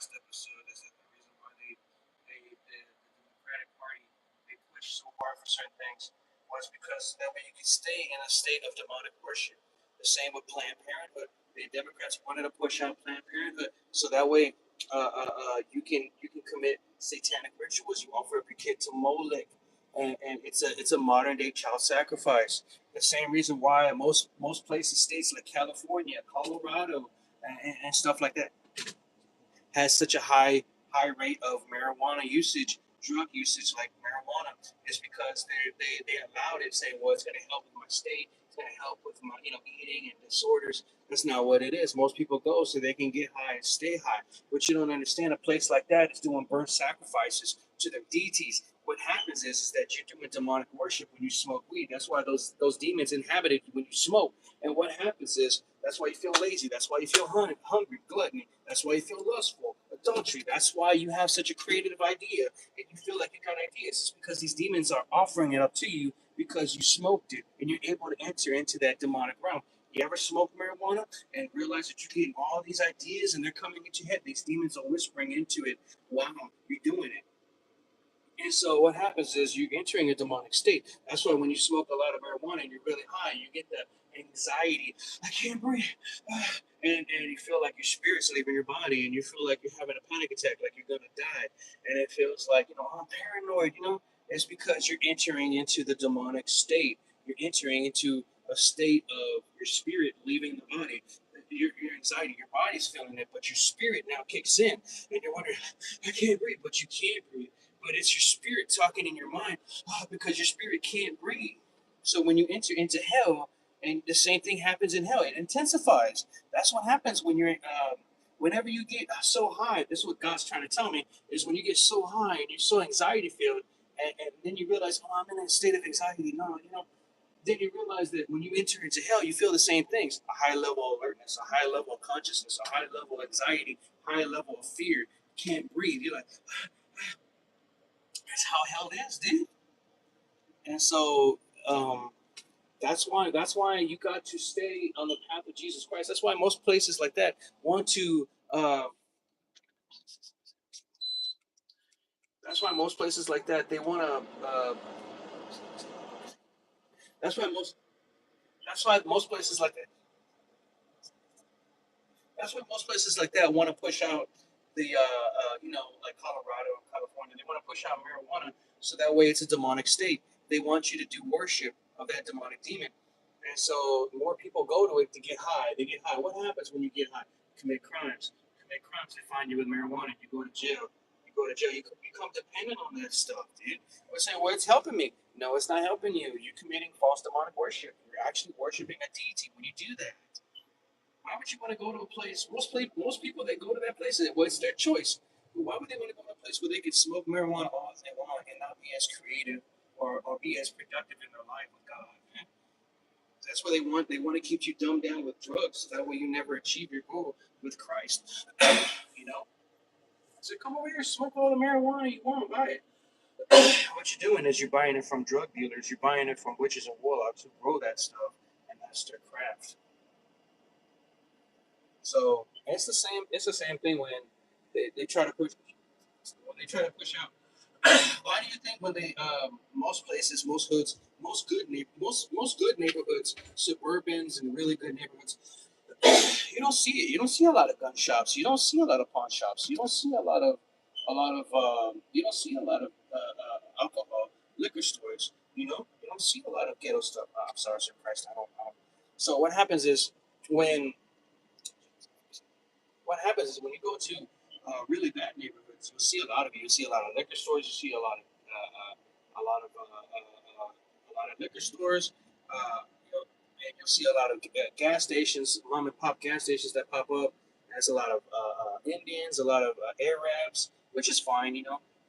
last episode is that the reason why the Democratic Party they pushed so hard for certain things was because that way you can stay in a state of demonic worship. The same with Planned Parenthood. The Democrats wanted to push out Planned Parenthood so that way you can commit satanic rituals. You offer up your kid to Molech, and it's a modern day child sacrifice. The same reason why most places, states like California, Colorado, and stuff like that has such a high rate of marijuana usage, drug usage like marijuana, is because they allowed it, saying, well, it's going to help with my state, it's going to help with my eating and disorders. That's not what it is. Most people go so they can get high and stay high. What you don't understand, a place like that is doing burnt sacrifices to their deities. What happens is that you're doing demonic worship when you smoke weed. That's why those demons inhabited you when you smoke. And what happens is that's why you feel lazy. That's why you feel hungry, gluttony. That's why you feel lustful, adultery. That's why you have such a creative idea and you feel like you got ideas. It's because these demons are offering it up to you because you smoked it and you're able to enter into that demonic realm. You ever smoke marijuana and realize that you're getting all these ideas and they're coming into your head? These demons are whispering into it while you're doing it. And so what happens is you're entering a demonic state. That's why when you smoke a lot of marijuana and you're really high, you get that anxiety. I can't breathe. And you feel like your spirit's leaving your body and you feel like you're having a panic attack, like you're going to die. And it feels like, I'm paranoid. It's because you're entering into the demonic state. You're entering into a state of your spirit leaving the body. Your anxiety, your body's feeling it, but your spirit now kicks in. And you're wondering, I can't breathe, but you can't breathe, but it's your spirit talking in your mind, because your spirit can't breathe. So when you enter into hell, and the same thing happens in hell, it intensifies. That's what happens when whenever you get so high. This is what God's trying to tell me: is when you get so high and you're so anxiety filled, and then you realize, oh, I'm in a state of anxiety. No. Then you realize that when you enter into hell, you feel the same things: a high level of alertness, a high level of consciousness, a high level of anxiety, high level of fear. You can't breathe. You're like, that's how hell is, dude. And so that's why you got to stay on the path of Jesus Christ. That's why most places like that want to. That's why most places like that they want to. That's why most. That's why most places like that. That's why most places like that want to push out the like Colorado and California. They want to push out marijuana so that way it's a demonic state. They want you to do worship of that demonic demon. And so more people go to it to get high. They get high. What happens when you get high? Commit crimes. Commit crimes. They find you with marijuana. You go to jail. You go to jail. You become dependent on that stuff, dude. We're saying, well, it's helping me. No, it's not helping you. You're committing false demonic worship. You're actually worshiping a deity when you do that. Why would you want to go to a place? Most people that go to that place, well, it's their choice. But why would they want to go to a place where they could smoke marijuana all day long and not be as creative or be as productive in their life with God? Man? That's what they want. They want to keep you dumbed down with drugs, so that way you never achieve your goal with Christ. you know. So come over here, smoke all the marijuana you want, buy it. What you're doing is you're buying it from drug dealers. You're buying it from witches and warlocks who grow that stuff, and that's their craft. So it's the same. It's the same thing when they try to push. When they try to push out. Why do you think when they most places, most hoods, most good neighborhoods, suburbans and really good neighborhoods, you don't see it. You don't see a lot of gun shops. You don't see a lot of pawn shops. You don't see you don't see a lot of alcohol, liquor stores. You don't see a lot of ghetto stuff. I'm sorry, sir Christ, I don't know. So when what happens is when you go to really bad neighborhoods, you'll see a lot of it. You'll see a lot of liquor stores. You see a lot of liquor stores. And you'll see a lot of gas stations, mom and pop gas stations that pop up. There's a lot of Indians, a lot of Arabs, which is fine.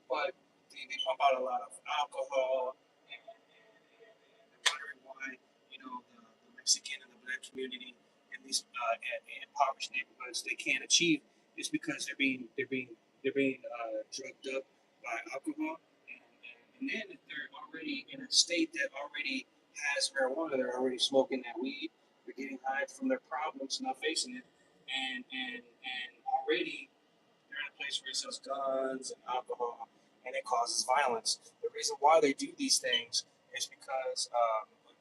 But they pump out a lot of alcohol, and they're wondering why, the Mexican and the black community in these impoverished neighborhoods they can't achieve is because they're being drugged up by alcohol, and then if they're already in a state that already has marijuana, they're already smoking that weed, they're getting high from their problems, not facing it, and already they're in a place place where he sells guns and alcohol, and it causes violence. The reason why they do these things is because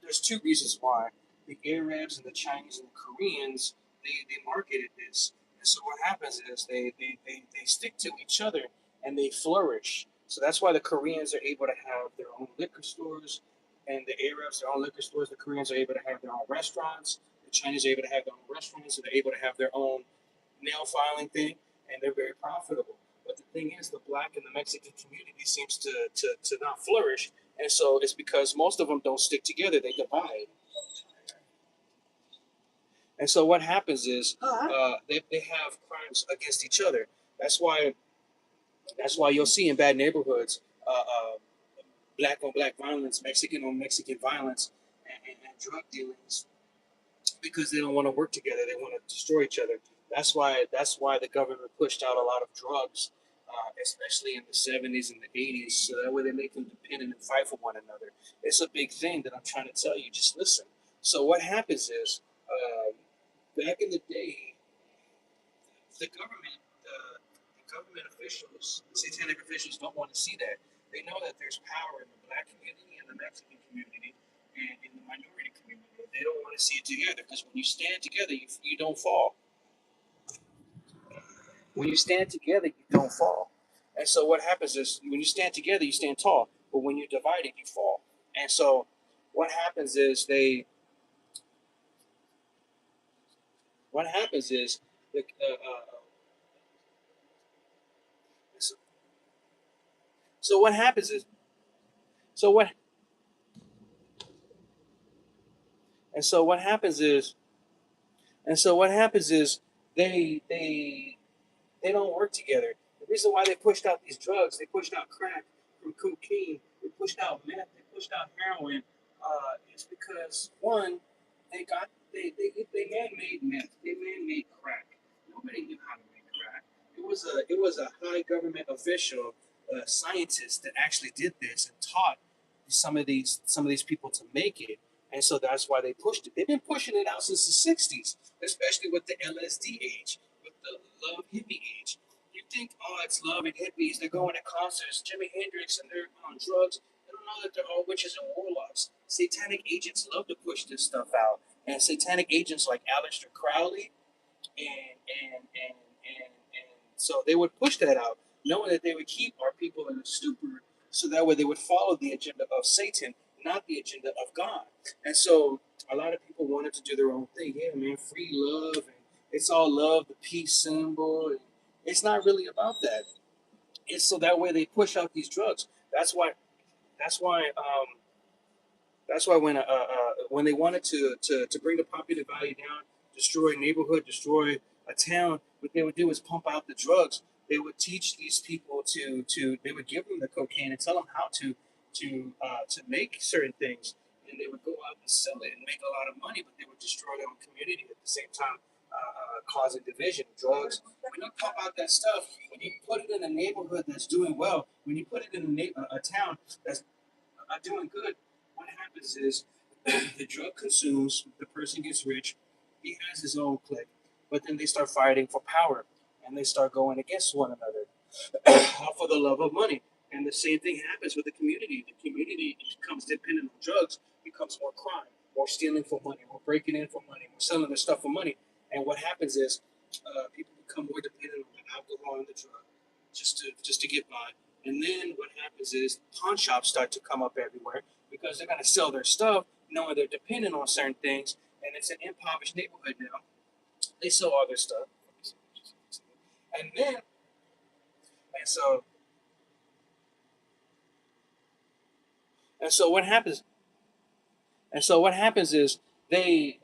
there's two reasons why. The Arabs and the Chinese and the Koreans, they marketed this. And so what happens is they stick to each other and they flourish. So that's why the Koreans are able to have their own liquor stores, and the Arabs their own liquor stores. The Koreans are able to have their own restaurants. The Chinese are able to have their own restaurants, and they're able to have their own nail filing thing, and they're very profitable. But the thing is, the black and the Mexican community seems to not flourish, and so it's because most of them don't stick together; they divide. And so what happens is they have crimes against each other. That's why you'll see in bad neighborhoods black on black violence, Mexican on Mexican violence, and drug dealings because they don't want to work together. They want to destroy each other. That's why the government pushed out a lot of drugs, especially in the '70s and the '80s, so that way they make them dependent and fight for one another. It's a big thing that I'm trying to tell you. Just listen. So what happens is, back in the day, the government officials, the satanic officials, don't want to see that. They know that there's power in the black community and the Mexican community and in the minority community. They don't want to see it together because when you stand together, you don't fall. When you stand together, you don't fall. And so what happens is when you stand together, you stand tall. But when you're divided, you fall. And so what happens is what happens is the, so, so what happens is so what and so what happens is and so what happens is they they they don't work together. The reason why they pushed out these drugs, they pushed out crack from cocaine, they pushed out meth, they pushed out heroin, is because one, they man made meth, they man made crack. Nobody knew how to make crack. It was a high government official, scientist that actually did this and taught some of these people to make it. And so that's why they pushed it. They've been pushing it out since the '60s, especially with the LSD age, with the love hippie age. You think, oh, it's love and hippies. They're going to concerts, Jimi Hendrix, and they're on drugs. They don't know that they're all witches and warlocks. Satanic agents love to push this stuff out, and satanic agents like Aleister Crowley and so they would push that out, knowing that they would keep our people in a stupor, so that way they would follow the agenda of Satan, not the agenda of God. And so a lot of people wanted to do their own thing. Yeah, man, free love, and it's all love, the peace symbol. And it's not really about that. It's so that way they push out these drugs. That's why. That's why. That's why when they wanted to bring the popular value down, destroy a neighborhood, destroy a town, what they would do is pump out the drugs. They would teach these people to they would give them the cocaine and tell them how to make certain things, and they would go out and sell it and make a lot of money, but they would destroy their own community at the same time, causing division, drugs. When you pump out that stuff, when you put it in a neighborhood that's doing well, when you put it in a town that's doing good, what happens is the drug consumes, the person gets rich, he has his own clique, but then they start fighting for power and they start going against one another for the love of money. And the same thing happens with the community. The community becomes dependent on drugs, becomes more crime, more stealing for money, more breaking in for money, more selling their stuff for money. And what happens is people become more dependent on the alcohol and the drug just to get by. And then what happens is pawn shops start to come up everywhere because they're going to sell their stuff, knowing they're dependent on certain things. And it's an impoverished neighborhood now. They sell all their stuff. And then, and so, and so what happens? And so what happens is they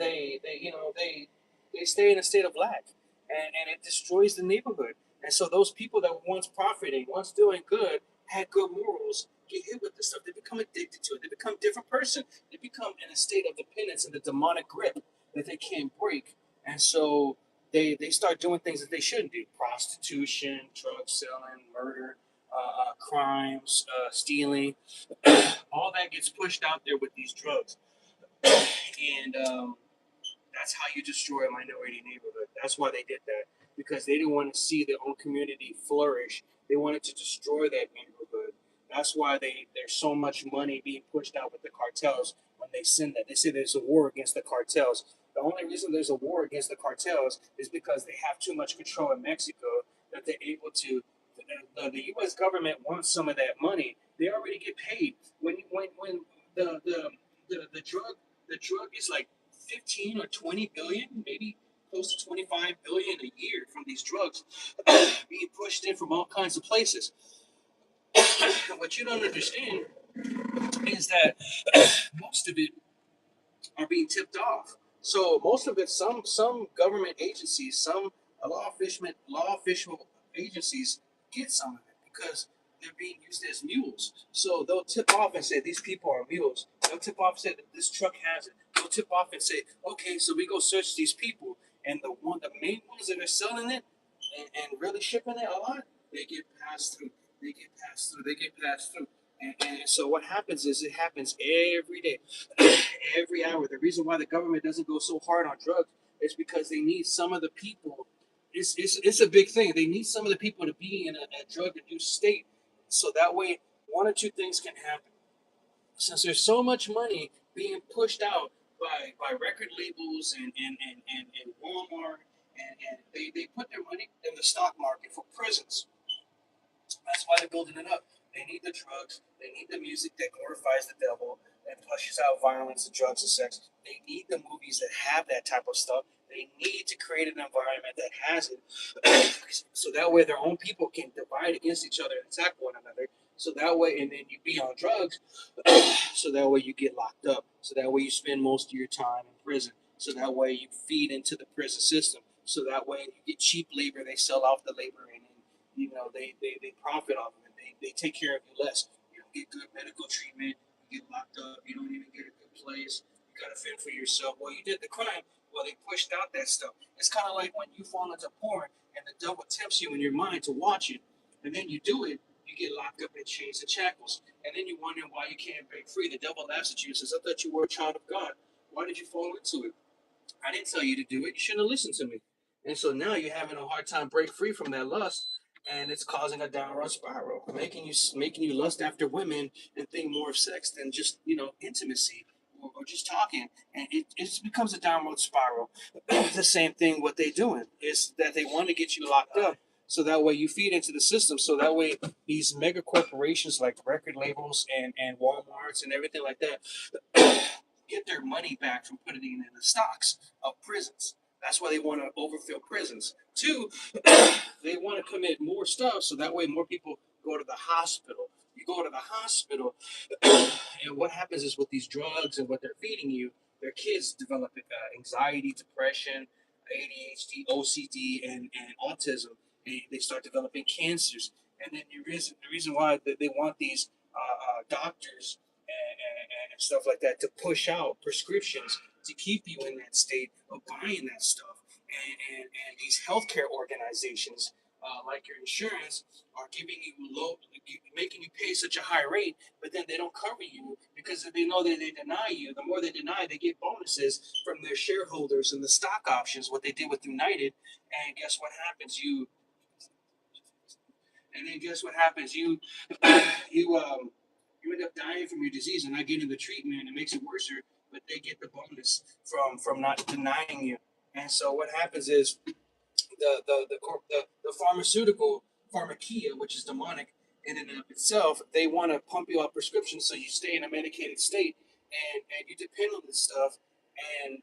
stay in a state of lack, and it destroys the neighborhood. And so those people that were once profiting, once doing good, had good morals, get hit with this stuff. They become addicted to it. They become a different person. They become in a state of dependence and the demonic grip that they can't break. And so they start doing things that they shouldn't do: prostitution, drug selling, murder, crimes, stealing. All that gets pushed out there with these drugs, and that's how you destroy a minority neighborhood. That's why they did that. because they didn't want to see their own community flourish. They wanted to destroy that neighborhood. That's why there's so much money being pushed out with the cartels when they send that. They say there's a war against the cartels. The only reason there's a war against the cartels is because they have too much control in Mexico that they're able to. The U.S. government wants some of that money. They already get paid when the drug is like 15 or 20 billion, maybe close to 25 billion a year from these drugs being pushed in from all kinds of places. What you don't understand is that most of it are being tipped off. So most of it, some government agencies, some law official agencies get some of it because they're being used as mules. So they'll tip off and say these people are mules. They'll tip off and say that this truck has it. They'll tip off and say, okay, so we go search these people, and the main ones that are selling it and really shipping it a lot, they get passed through. They get passed through. They get passed through. And so what happens is it happens every day, every hour. The reason why the government doesn't go so hard on drugs is because they need some of the people. It's a big thing. They need some of the people to be in a drug-induced state, so that way one or two things can happen. Since there's so much money being pushed out by record labels and Walmart, and they put their money in the stock market for prisons. That's why they're building it up. They need the drugs. They need the music that glorifies the devil and pushes out violence and drugs and sex. They need the movies that have that type of stuff. They need to create an environment that has it, so that way their own people can divide against each other and attack one another. So that way, and then you be on drugs, so that way you get locked up. So that way you spend most of your time in prison. So that way you feed into the prison system. So that way you get cheap labor. They sell off the labor, and they profit off of it. They take care of you less. You don't get good medical treatment. You get locked up. You don't even get a good place. You got to fend for yourself. Well, you did the crime. Well, they pushed out that stuff. It's kind of like when you fall into porn and the devil tempts you in your mind to watch it, and then you do it. You get locked up in chains and shackles, and then you wonder why you can't break free. The devil laughs at you and says, "I thought you were a child of God. Why did you fall into it? I didn't tell you to do it. You shouldn't have listened to me." And so now you're having a hard time break free from that lust, and it's causing a downward spiral, making you lust after women and think more of sex than just intimacy or just talking, and it just becomes a downward spiral. The same thing. What they doing is that they want to get you locked up. So that way you feed into the system. So that way these mega corporations like record labels and Walmarts and everything like that get their money back from putting it in the stocks of prisons. That's why they want to overfill prisons. Two, they want to commit more stuff so that way more people go to the hospital. You go to the hospital, and what happens is with these drugs and what they're feeding you, their kids develop anxiety, depression, ADHD, OCD, and autism. They start developing cancers. And then the reason why they want these doctors and stuff like that to push out prescriptions to keep you in that state of buying that stuff. And these healthcare organizations, like your insurance, are giving you making you pay such a high rate, but then they don't cover you because they know that they deny you. The more they deny, they get bonuses from their shareholders and the stock options, what they did with United. And guess what happens? You end up dying from your disease and not getting the treatment, and it makes it worse. But they get the bonus from not denying you. And so what happens is the pharmaceutical pharmakia, which is demonic in and of itself, they want to pump you up prescriptions so you stay in a medicated state, and you depend on this stuff, and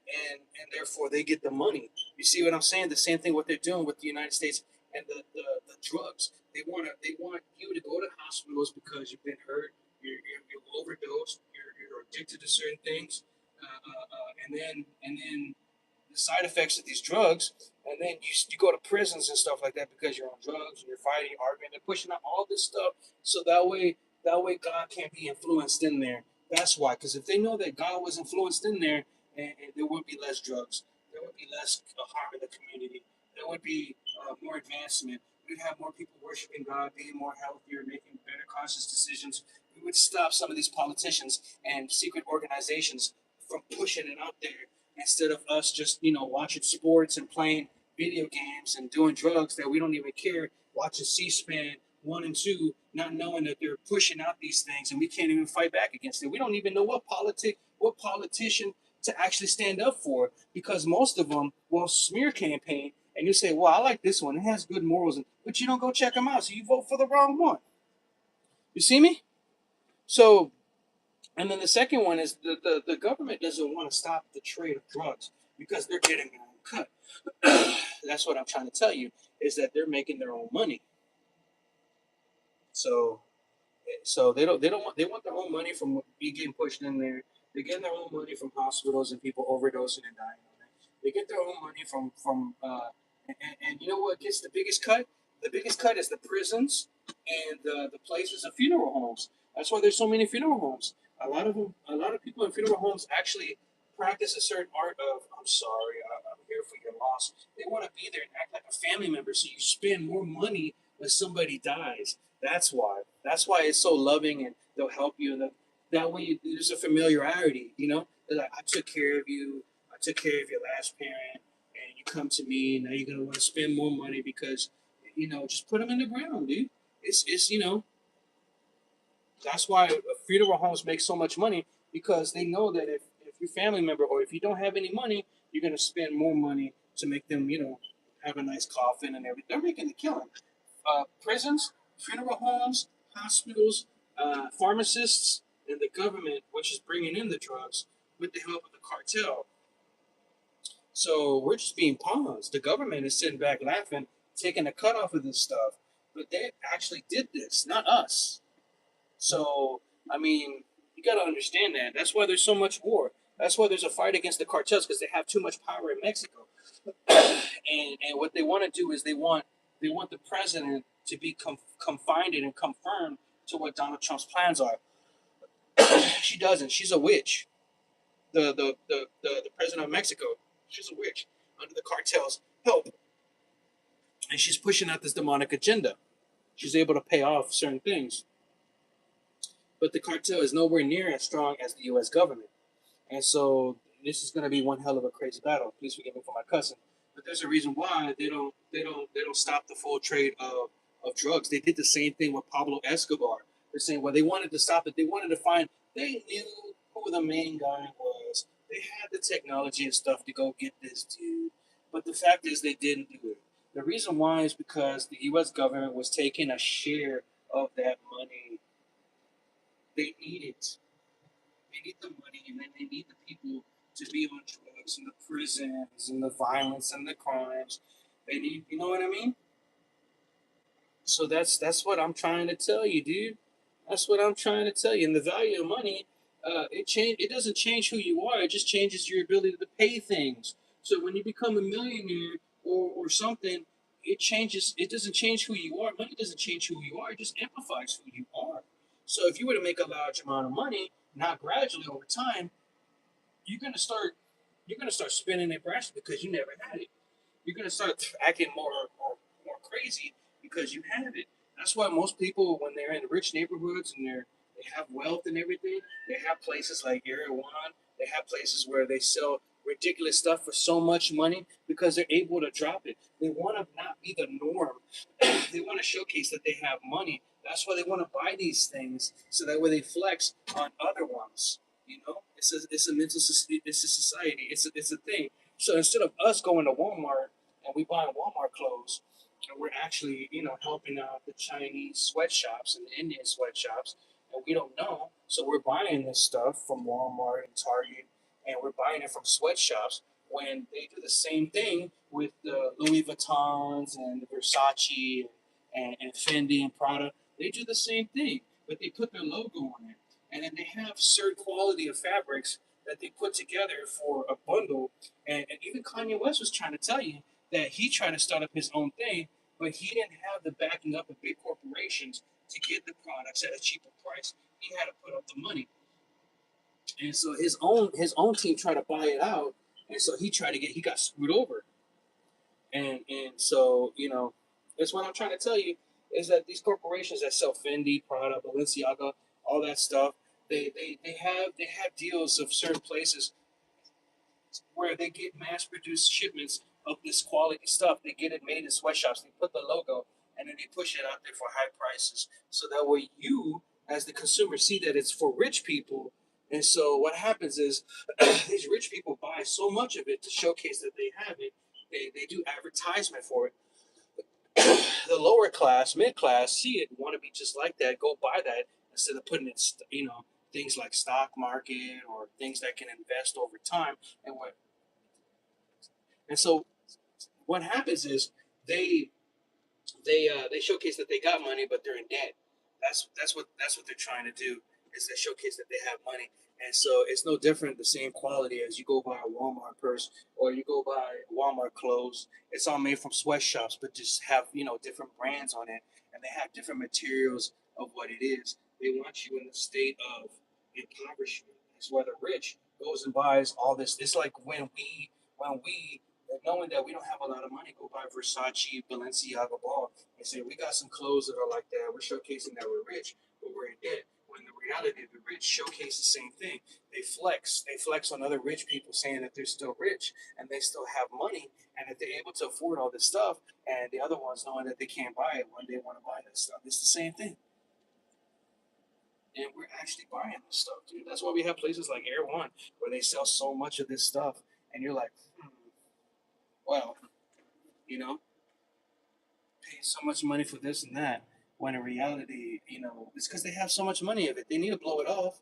therefore they get the money. You see what I'm saying? The same thing what they're doing with the United States and the drugs. They want you to go to hospitals because you've been hurt, you're overdosed, you're addicted to certain things, and then the side effects of these drugs, and then you go to prisons and stuff like that because you're on drugs and you're fighting, arguing, they're pushing out all this stuff, so that way God can't be influenced in there. That's why, because if they know that God was influenced in there, and there would be less drugs, there would be less harm in the community, there would be more advancement. We'd have more people worshiping God, being more healthier, making better conscious decisions. We would stop some of these politicians and secret organizations from pushing it out there instead of us just watching sports and playing video games and doing drugs that we don't even care, watching C-SPAN 1 and 2, not knowing that they're pushing out these things and we can't even fight back against it. We don't even know what politician to actually stand up for, because most of them will smear campaign and you say, well, I like this one, it has good morals, but you don't go check them out, so you vote for the wrong one. You see me? So, and then the second one is the government doesn't want to stop the trade of drugs because they're getting their own cut. That's what I'm trying to tell you, is that they're making their own money. So they want their own money from getting pushed in there. They're getting their own money from hospitals and people overdosing and dying on it. They get their own money and you know what gets the biggest cut? The biggest cut is the prisons and the places of funeral homes. That's why there's so many funeral homes. A lot of people in funeral homes actually practice a certain art of, I'm sorry, I'm here for your loss. They want to be there and act like a family member, so you spend more money when somebody dies. That's why. That's why it's so loving, and they'll help you. And that way, there's a familiarity. You know, they're like, I took care of you. I took care of your last parent, and you come to me. Now you're gonna want to spend more money because, just put them in the ground, dude. It's that's why funeral homes make so much money, because they know that if your family member, or if you don't have any money, you're gonna spend more money to make them, have a nice coffin and everything. They're making a killing. Prisons, funeral homes, hospitals, pharmacists, and the government, which is bringing in the drugs with the help of the cartel. So we're just being pawns. The government is sitting back laughing, taking a cut off of this stuff, but they actually did this, not us. So, I mean, you got to understand that. That's why there's so much war. That's why there's a fight against the cartels, because they have too much power in Mexico. And what they want to do is they want the president to be confined and confirmed to what Donald Trump's plans are. She doesn't. She's a witch. The president of Mexico. She's a witch under the cartel's help, and she's pushing out this demonic agenda. She's able to pay off certain things, but the cartel is nowhere near as strong as the U.S. government. And so this is going to be one hell of a crazy battle. Please forgive me for my cussing, but there's a reason why they don't stop the full trade of drugs. They did the same thing with Pablo Escobar. They're saying, well, they wanted to stop it. They wanted to find. They knew who the main guy was. They had the technology and stuff to go get this dude, but the fact is they didn't do it. The reason why is because the U.S. government was taking a share of that money. They need it. They need the money, and then they need the people to be on drugs and the prisons and the violence and the crimes. They need, you know what I mean? So that's what I'm trying to tell you, dude. That's what I'm trying to tell you. And the value of money, it doesn't change who you are. It just changes your ability to pay things. So when you become a millionaire or something, it changes. It doesn't change who you are. Money doesn't change who you are. It just amplifies who you are. So if you were to make a large amount of money, not gradually over time, you're gonna start you're gonna start spending it brash because you never had it. You're gonna start acting more crazy because you have it. That's why most people, when they're in rich neighborhoods and they have wealth and everything, they have places like Erewhon. They have places where they sell ridiculous stuff for so much money because they're able to drop it. They want to not be the norm. They want to showcase that they have money. That's why they want to buy these things, so that way they flex on other ones. It's a it's a society. It's a thing. So instead of us going to Walmart and we buy Walmart clothes, and we're actually, helping out the Chinese sweatshops and the Indian sweatshops, and we don't know. So we're buying this stuff from Walmart and Target, and we're buying it from sweatshops when they do the same thing with the Louis Vuittons and the Versace and Fendi and Prada. They do the same thing, but they put their logo on it. And then they have certain quality of fabrics that they put together for a bundle. And even Kanye West was trying to tell you that he tried to start up his own thing, but he didn't have the backing up of big corporations to get the products at a cheaper price. He had to put up the money, and so his own team tried to buy it out, and so he got screwed over, and so that's what I'm trying to tell you, is that these corporations that sell Fendi, Prada, Balenciaga, all that stuff, they have deals of certain places where they get mass produced shipments of this quality stuff. They get it made in sweatshops. They put the logo and then they push it out there for high prices. So that way you, as the consumer, see that it's for rich people. And so what happens is these rich people buy so much of it to showcase that they have it. They do advertisement for it. The lower class, mid class, see it, want to be just like that, go buy that instead of putting it, things like stock market or things that can invest over time. And so what happens is they they showcase that they got money, but they're in debt. That's what they're trying to do, is they showcase that they have money. And so it's no different, the same quality as you go buy a Walmart purse or you go buy Walmart clothes. It's all made from sweatshops, but just have different brands on it, and they have different materials of what it is. They want you in a state of impoverishment. It's where the rich goes and buys all this. It's like when we knowing that we don't have a lot of money, go buy Versace, Balenciaga, ball, and say we got some clothes that are like that. We're showcasing that we're rich, but we're in debt. When the reality, the rich showcase the same thing. They flex on other rich people, saying that they're still rich and they still have money and that they're able to afford all this stuff. And the other ones, knowing that they can't buy it when they want to buy that stuff, it's the same thing. And we're actually buying this stuff, dude. That's why we have places like Air One where they sell so much of this stuff, and you're like, well, you know, paying so much money for this and that. When in reality, it's because they have so much money of it. They need to blow it off.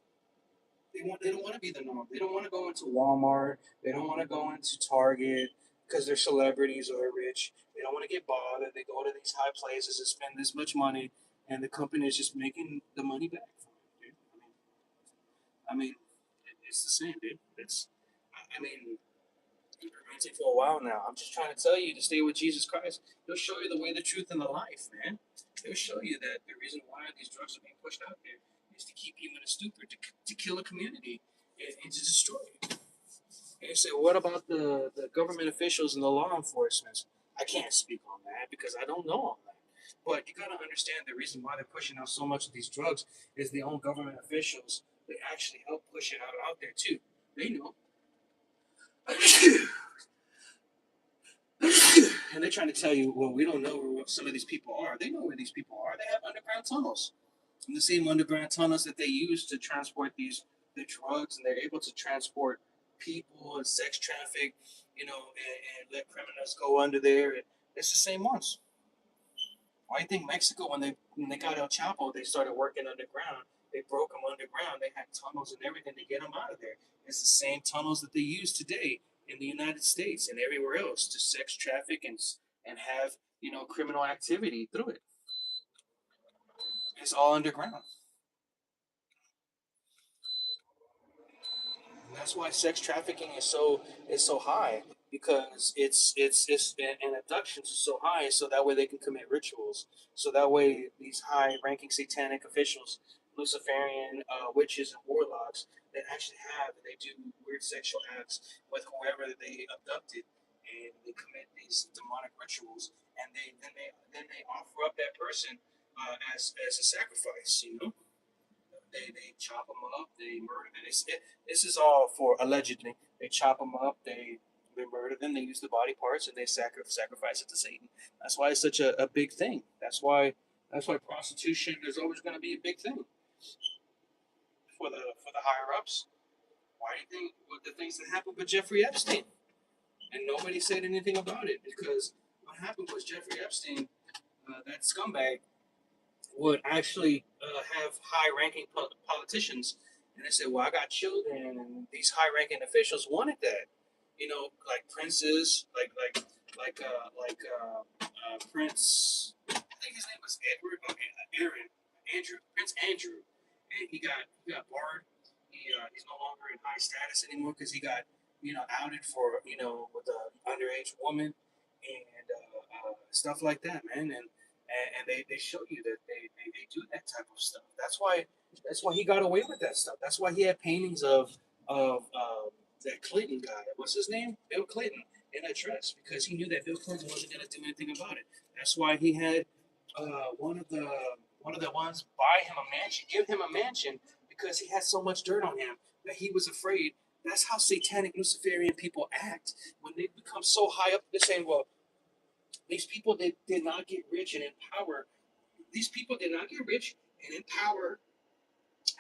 They don't want to be the norm. They don't want to go into Walmart. They don't want to go into Target because they're celebrities or they're rich. They don't want to get bothered. They go to these high places and spend this much money, and the company is just making the money back from it, dude. I mean, it's the same, dude. I mean, you've been ranting for a while now. I'm just trying to tell you to stay with Jesus Christ. He'll show you the way, the truth, and the life, man. He'll show you that the reason why these drugs are being pushed out there is to keep you in a stupor, to kill a community, and to destroy it. And you say, well, what about the government officials and the law enforcement? I can't speak on that because I don't know on that. But you got to understand the reason why they're pushing out so much of these drugs is the own government officials. They actually help push it out there too. They know. And they're trying to tell you, well, we don't know where some of these people are. They know where these people are. They have underground tunnels. And the same underground tunnels that they use to transport the drugs, and they're able to transport people and sex traffic, and let criminals go under there. And it's the same ones. Why do you think Mexico, when they got El Chapo, they started working underground? They broke them underground. They had tunnels and everything to get them out of there. It's the same tunnels that they use today in the United States and everywhere else to sex traffic and have criminal activity through it. It's all underground. And that's why sex trafficking is so high, because it's and abductions are so high, so that way they can commit rituals. So that way these high ranking satanic officials, Luciferian witches and warlocks, that actually they do weird sexual acts with whoever they abducted, and they commit these demonic rituals, and then they offer up that person as a sacrifice. They chop them up, they murder them. This is all for allegedly. They chop them up, they murder them, they use the body parts, and they sacrifice it to Satan. That's why it's such a big thing. That's why prostitution is always going to be a big thing for the higher ups. Why do you think what the things that happened with Jeffrey Epstein, and nobody said anything about it? Because what happened was Jeffrey Epstein, that scumbag, would actually have high-ranking politicians, and they said, "Well, I got children, and these high-ranking officials wanted that, like princes, Prince. I think his name was Edward, Prince Andrew, and he got barred. He's no longer in high status anymore because he got outed for with an underage woman and stuff like that, man, and they show you that they do that type of stuff. That's why he got away with that stuff. That's why he had paintings of that Clinton guy. What's his name? Bill Clinton in a dress, because he knew that Bill Clinton wasn't going to do anything about it. That's why he had one of the ones buy him a mansion, give him a mansion, because he had so much dirt on him that he was afraid That's how satanic Luciferian people act. When they become so high up, they're saying, well, these people did not get rich and in power. These people did not get rich and in power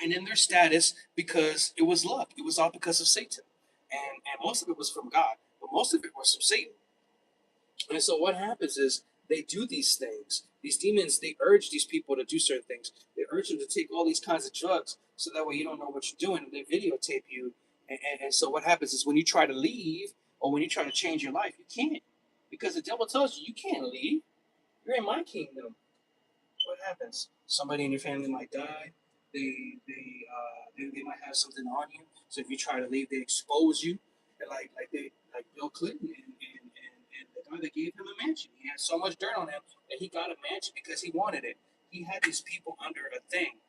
and in their status because it was luck. It was all because of Satan. And most of it was from God, but most of it was from Satan. And so what happens is they do these things. These demons, they urge these people to do certain things. They urge them to take all these kinds of drugs so that way you don't know what you're doing. They videotape you. And so what happens is when you try to leave or when you try to change your life, you can't. Because the devil tells you, you can't leave. You're in my kingdom. What happens? Somebody in your family might die. They might have something on you. So if you try to leave, they expose you. And like Bill Clinton and the guy that gave him a mansion. He had so much dirt on him that he got a mansion because he wanted it. He had these people under a thing.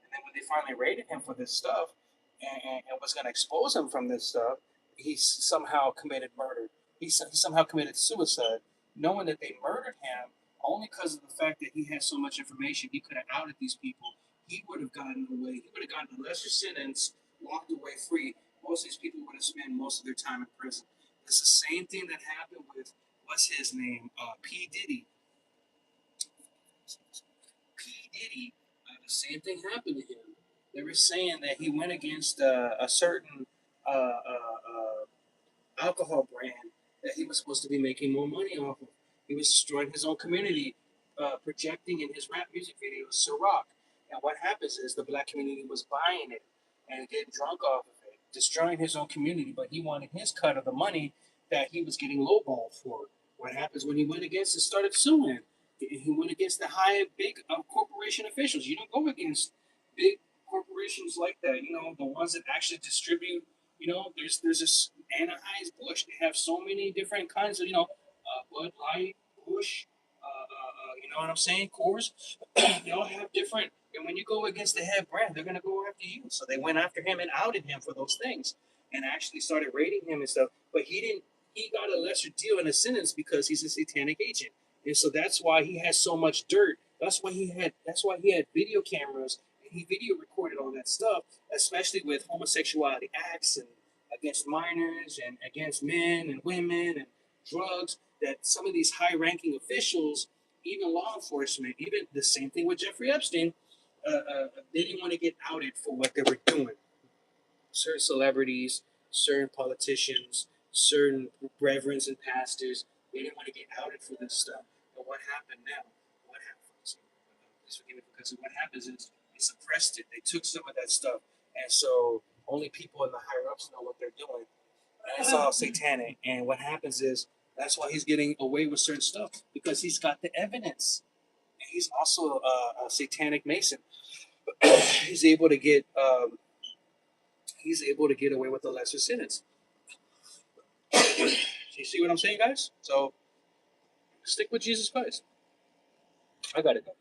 And then when they finally raided him for this stuff and was going to expose him from this stuff, he somehow committed murder. He somehow committed suicide, knowing that they murdered him only because of the fact that he had so much information. He could have outed these people. He would have gotten away. He would have gotten a lesser sentence, walked away free. Most of these people would have spent most of their time in prison. It's the same thing that happened with what's his name, P Diddy. P Diddy, the same thing happened to him. They were saying that he went against a certain alcohol brand that he was supposed to be making more money off of. He was destroying his own community, projecting in his rap music videos Ciroc. And what happens is the black community was buying it and getting drunk off of it, destroying his own community, but he wanted his cut of the money that he was getting lowballed for. What happens when he went against and started suing? He went against the big corporation officials. You don't go against big corporations like that. You know, the ones that actually distribute. You know, there's this Anheuser Busch. They have so many different kinds of Bud Light, Busch. You know what I'm saying? Coors. They all have different. And when you go against the head brand, they're gonna go after you. So they went after him and outed him for those things, and actually started raiding him and stuff. But he didn't. He got a lesser deal in a sentence because he's a satanic agent. And so that's why he has so much dirt. That's why he had. That's why he had video cameras and he video recorded all that stuff, especially with homosexuality acts and against minors and against men and women and drugs. That some of these high-ranking officials, even law enforcement, even the same thing with Jeffrey Epstein, they didn't want to get outed for what they were doing. Certain celebrities, certain politicians, certain reverends and pastors, they didn't want to get outed for this stuff. But what happened now? What happened? Please forgive me because what happens is they suppressed it. They took some of that stuff, and so only people in the higher ups know what they're doing, and it's all satanic. And what happens is that's why he's getting away with certain stuff because he's got the evidence. And he's also a satanic mason. he's able to get he's able to get away with a lesser sentence. You see what I'm saying, guys? So stick with Jesus Christ. I gotta go.